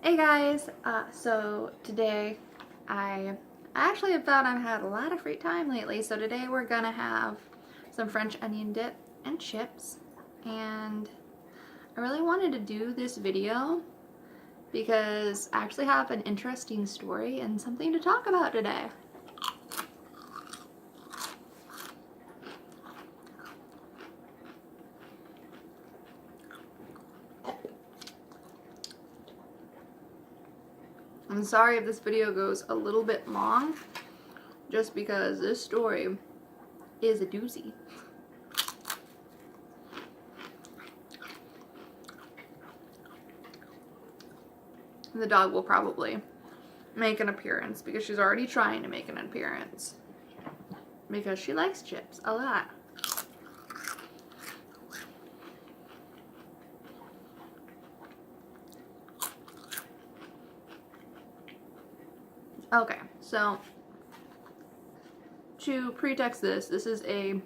Hey guys, so today I actually have found I've had a lot of free time lately, so today we're gonna have some French onion dip and chips, and I really wanted to do this video because I actually have an interesting story and something to talk about today. I'm sorry if this video goes a little bit long, just because this story is a doozy. The dog will probably make an appearance because she's already trying to make an appearance because she likes chips a lot. Okay, so to pretext this is a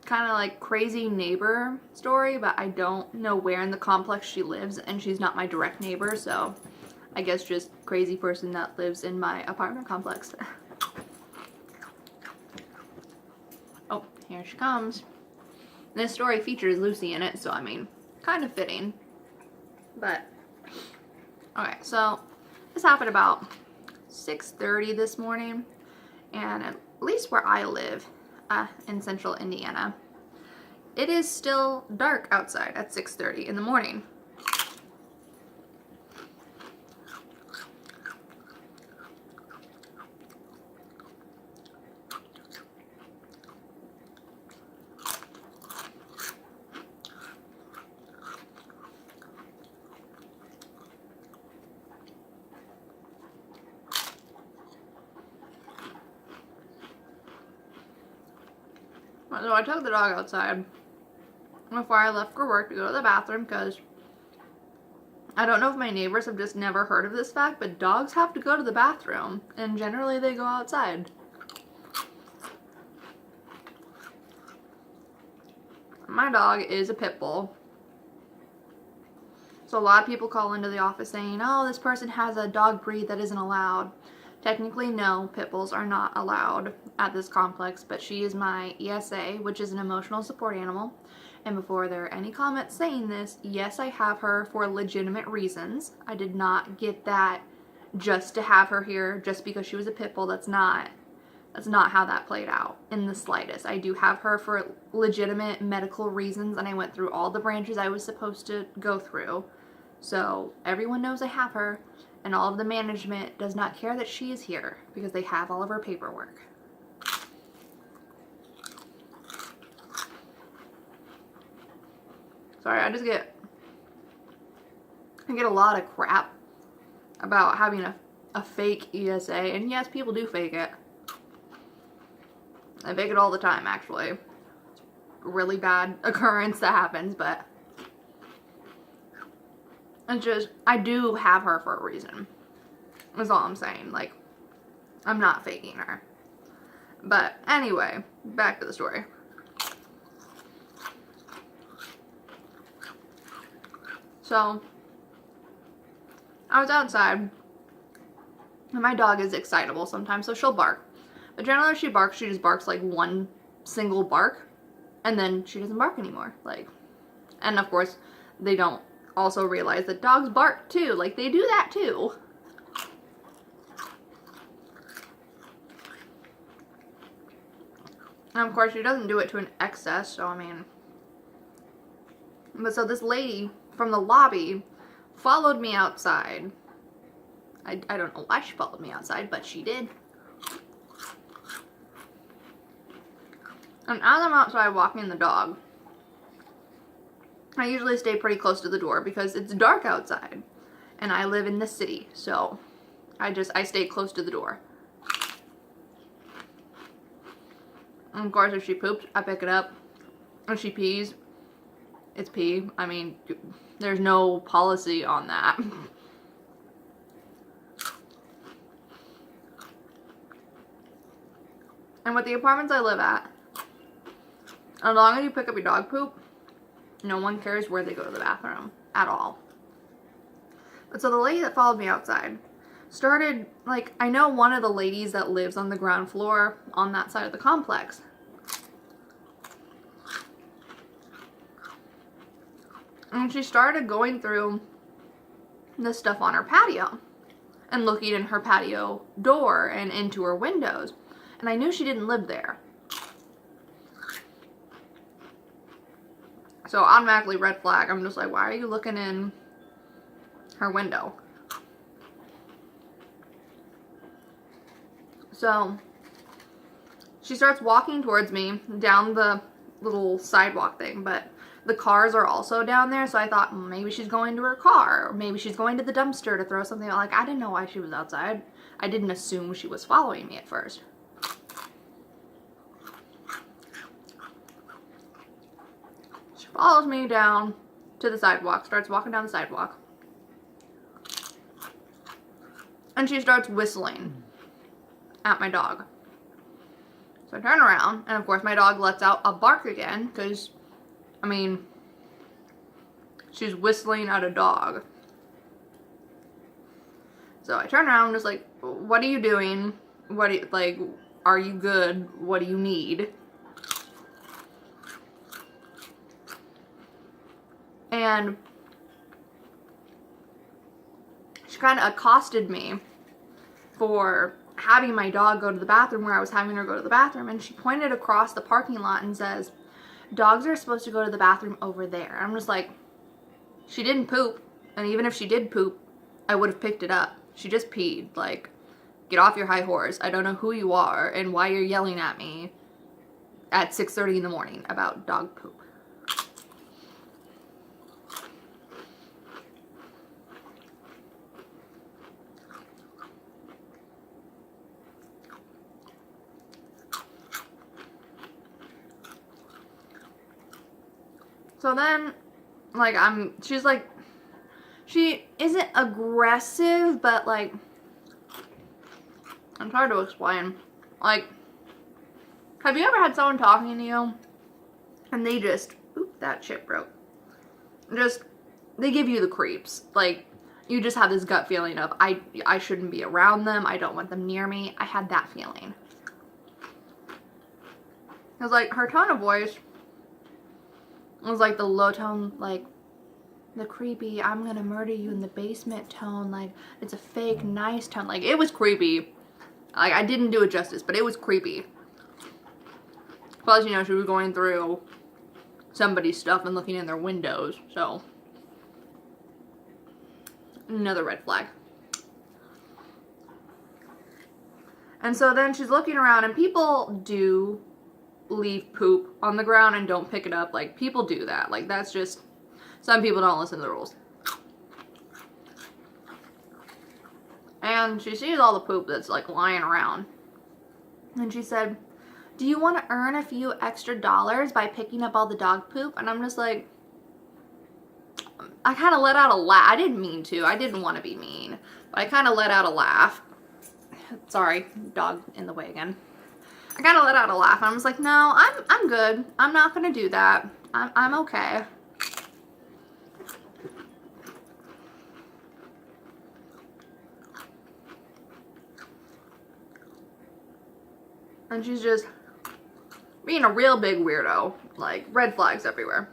kind of like crazy neighbor story, but I don't know where in the complex she lives, and she's not my direct neighbor, so I guess just crazy person that lives in my apartment complex. Oh, here she comes. This story features Lucy in it, so I mean, kind of fitting. But, okay, so this happened about 6:30 this morning, and at least where I live, in central Indiana, it is still dark outside at 6:30 in the morning. So I took the dog outside before I left for work to go to the bathroom because I don't know if my neighbors have just never heard of this fact, but dogs have to go to the bathroom, and generally they go outside. My dog is a pit bull. So a lot of people call into the office saying, oh, this person has a dog breed that isn't allowed. Technically, no, pit bulls are not allowed at this complex, but she is my ESA, which is an emotional support animal. And before there are any comments saying this, yes, I have her for legitimate reasons. I did not get that just to have her here just because she was a pit bull. That's not how that played out in the slightest. I do have her for legitimate medical reasons, and I went through all the branches I was supposed to go through. So everyone knows I have her, and all of the management does not care that she is here because they have all of her paperwork. Sorry, I get a lot of crap about having a fake ESA, and yes, people do fake it. I fake it all the time, actually. It's a really bad occurrence that happens, but it's just, I do have her for a reason. That's all I'm saying. Like, I'm not faking her. But anyway, back to the story. So, I was outside, and my dog is excitable sometimes, so she'll bark. But generally, if she barks, she just barks like one single bark, and then she doesn't bark anymore. Like, and of course, they don't also realize that dogs bark too. Like, they do that too. And of course, she doesn't do it to an excess, so I mean. But so this lady from the lobby followed me outside. I don't know why she followed me outside, but she did. And as I'm outside walking the dog, I usually stay pretty close to the door because it's dark outside. And I live in the city, so I stay close to the door. And of course, if she poops, I pick it up. If she pees, it's pee. I mean, there's no policy on that. And with the apartments I live at, as long as you pick up your dog poop, no one cares where they go to the bathroom at all. But so the lady that followed me outside started, like, I know one of the ladies that lives on the ground floor on that side of the complex. And she started going through the stuff on her patio and looking in her patio door and into her windows. And I knew she didn't live there. So automatically red flag. I'm just like, why are you looking in her window? So she starts walking towards me down the little sidewalk thing, but the cars are also down there, so I thought maybe she's going to her car, or maybe she's going to the dumpster to throw something out. Like, I didn't know why she was outside. I didn't assume she was following me at first. She follows me down to the sidewalk, starts walking down the sidewalk, and she starts whistling at my dog. So I turn around, and of course my dog lets out a bark again, because, I mean, she's whistling at a dog. So I turn around, just like, what are you doing? What do you, like, are you good? What do you need? And she kind of accosted me for having my dog go to the bathroom where I was having her go to the bathroom, and she pointed across the parking lot and says, dogs are supposed to go to the bathroom over there. I'm just like, she didn't poop, and even if she did poop, I would have picked it up. She just peed. Like, get off your high horse. I don't know who you are and why you're yelling at me at 6:30 in the morning about dog poop. So then, like, she's like, she isn't aggressive, but like, it's hard to explain. Like, have you ever had someone talking to you and they just, oop, that shit broke. Just, they give you the creeps. Like, you just have this gut feeling of, I shouldn't be around them. I don't want them near me. I had that feeling. It was like, her tone of voice was like the low tone, like the creepy, I'm gonna murder you in the basement tone. Like, it's a fake nice tone. Like, it was creepy. Like, I didn't do it justice, but it was creepy. Plus, you know, she was going through somebody's stuff and looking in their windows, so another red flag. And so then she's looking around, and people do leave poop on the ground and don't pick it up. Like, people do that. Like, that's just, some people don't listen to the rules. And she sees all the poop that's like lying around, and she said, do you want to earn a few extra dollars by picking up all the dog poop? And I'm just like, I kind of let out a laugh. I didn't mean to. I didn't want to be mean, but I kind of let out a laugh. Sorry, dog in the way again. I kind of let out a laugh. I was like, no, I'm good. I'm not gonna do that. I'm okay. And she's just being a real big weirdo. Like, red flags everywhere.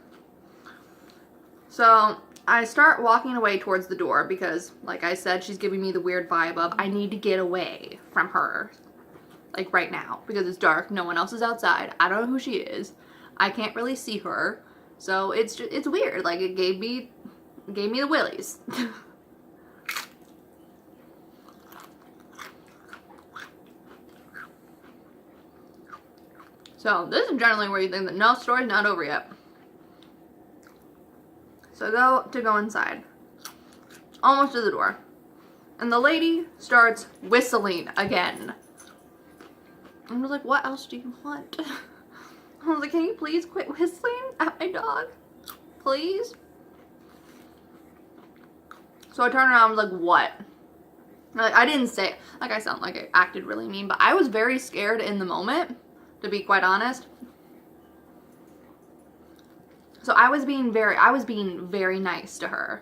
So I start walking away towards the door because, like I said, she's giving me the weird vibe of, I need to get away from her. Like, right now, because it's dark, no one else is outside, I don't know who she is, I can't really see her, so it's just, it's weird. Like, it gave me the willies. So this is generally where you think that no, story's not over yet. So go inside, almost to the door, and the lady starts whistling again. I was like, what else do you want? I was like, can you please quit whistling at my dog? Please? So I turned around, I was like, what? Like, I didn't say, like, I sound like I acted really mean, but I was very scared in the moment, to be quite honest. So I was being very nice to her.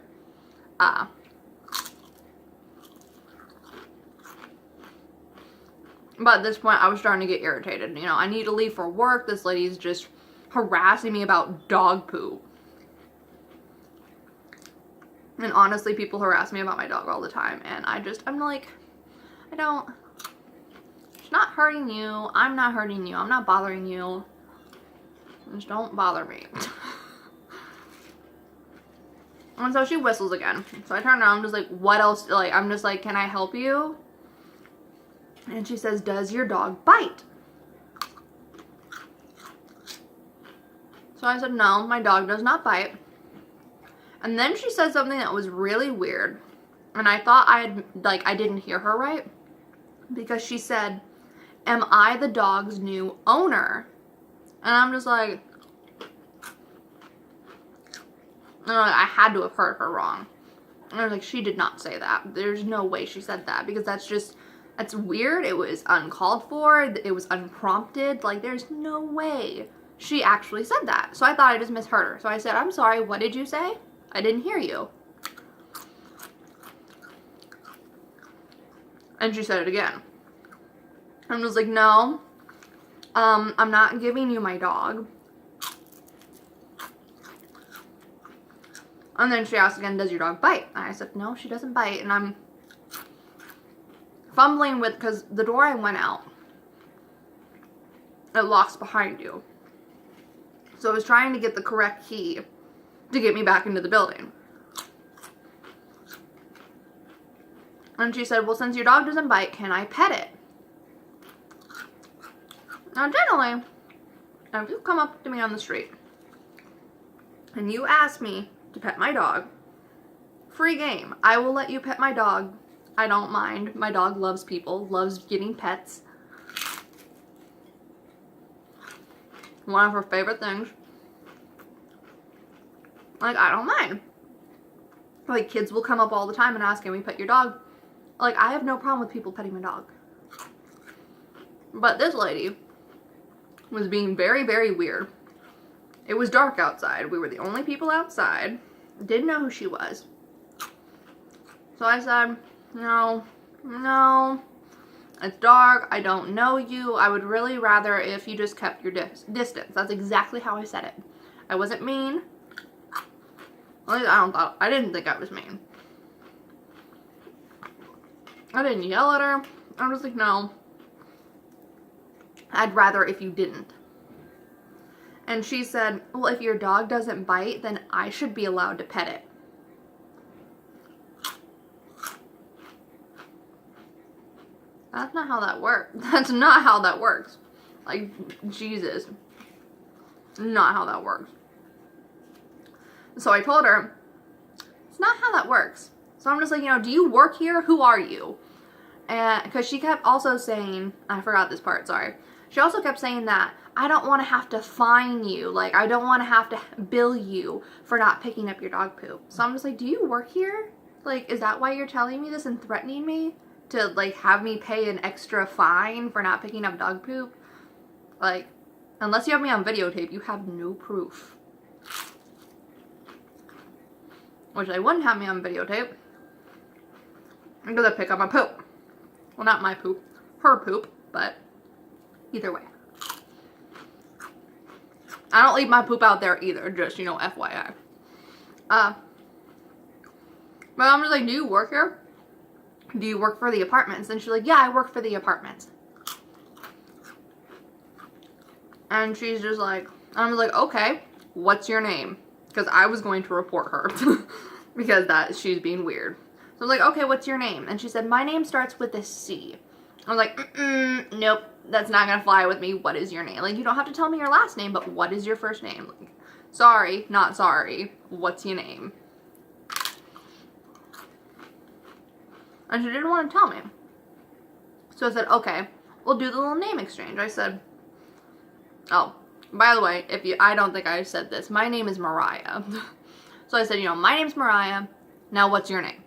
But at this point, I was starting to get irritated. You know, I need to leave for work. This lady's just harassing me about dog poop. And honestly, people harass me about my dog all the time. And I'm like, it's not hurting you. I'm not hurting you. I'm not bothering you. Just don't bother me. And so she whistles again. So I turn around, I'm just like, what else? Like, I'm just like, can I help you? And she says, does your dog bite? So I said, no, my dog does not bite. And then she said something that was really weird. And I thought I didn't hear her right. Because she said, am I the dog's new owner? And I'm just like, I had to have heard her wrong. And I was like, she did not say that. There's no way she said that. Because that's weird. It was uncalled for. It was unprompted. Like, there's no way she actually said that. So I thought I just misheard her. So I said, I'm sorry, what did you say? I didn't hear you. And she said it again. I was like, no, I'm not giving you my dog. And then she asked again, does your dog bite? And I said, no, she doesn't bite. And I'm fumbling because the door I went out, it locks behind you. So I was trying to get the correct key to get me back into the building. And she said, well, since your dog doesn't bite, can I pet it? Now, generally, if you come up to me on the street and you ask me to pet my dog, free game. I will let you pet my dog. I don't mind. My dog loves people, loves getting pets. One of her favorite things. Like, I don't mind. Like, kids will come up all the time and ask, can we pet your dog? Like, I have no problem with people petting my dog. But this lady was being very, very weird. It was dark outside. We were the only people outside. Didn't know who she was. So I said, no, it's dark. I don't know you. I would really rather if you just kept your distance. That's exactly how I said it. I wasn't mean. At least I didn't think I was mean. I didn't yell at her. I was like, no. I'd rather if you didn't. And she said, well, if your dog doesn't bite, then I should be allowed to pet it. That's not how that works. That's not how that works. Like, Jesus. Not how that works. So I told her, it's not how that works. So I'm just like, do you work here? Who are you? And because she kept also saying, I forgot this part, sorry. She also kept saying that I don't want to have to fine you. Like, I don't want to have to bill you for not picking up your dog poop. So I'm just like, do you work here? Like, is that why you're telling me this and threatening me? To, like, have me pay an extra fine for not picking up dog poop? Like, unless you have me on videotape, you have no proof. Which they wouldn't have me on videotape. Because I pick up my poop. Well, not my poop. Her poop. But either way. I don't leave my poop out there either. Just, FYI. But I'm just like, do you work here? Do you work for the apartments? And she's like, yeah, I work for the apartments. And she's just like, I was like, okay, what's your name? Because I was going to report her. Because she's being weird. So I was like, okay, what's your name? And she said, my name starts with a C. I was like, nope, that's not going to fly with me. What is your name? Like, you don't have to tell me your last name, but what is your first name? Like, sorry, not sorry. What's your name? And she didn't want to tell me. So I said, okay, we'll do the little name exchange. I said, oh, by the way, I don't think I said this. My name is Mariah. So I said, my name's Mariah. Now what's your name?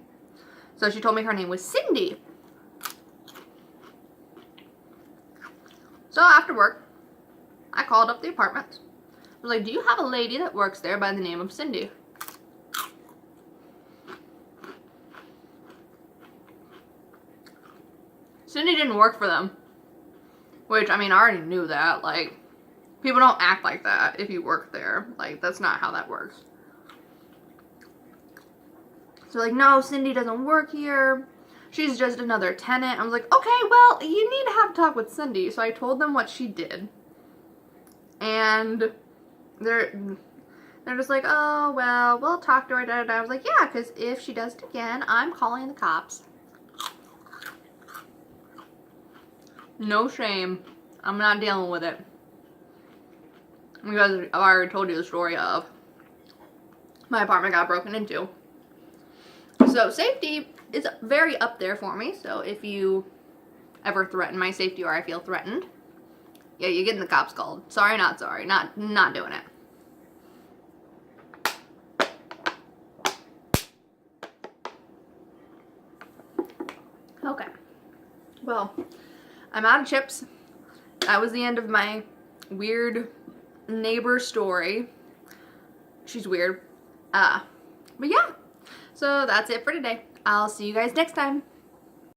So she told me her name was Cindy. So after work, I called up the apartment. I was like, do you have a lady that works there by the name of Cindy? Cindy didn't work for them. Which, I mean, I already knew that. Like, people don't act like that if you work there. Like, that's not how that works. So, like, no, Cindy doesn't work here. She's just another tenant. I was like, okay, well, you need to have a talk with Cindy. So I told them what she did. And they're just like, oh, well, we'll talk to her. Da, da, da. I was like, yeah, because if she does it again, I'm calling the cops. No shame. I'm not dealing with it. Because I've already told you the story of my apartment got broken into. So safety is very up there for me. So if you ever threaten my safety or I feel threatened, yeah, you're getting the cops called. Sorry, not sorry. Not doing it. Okay. Well, I'm out of chips. That was the end of my weird neighbor story. She's weird. But yeah. So that's it for today. I'll see you guys next time.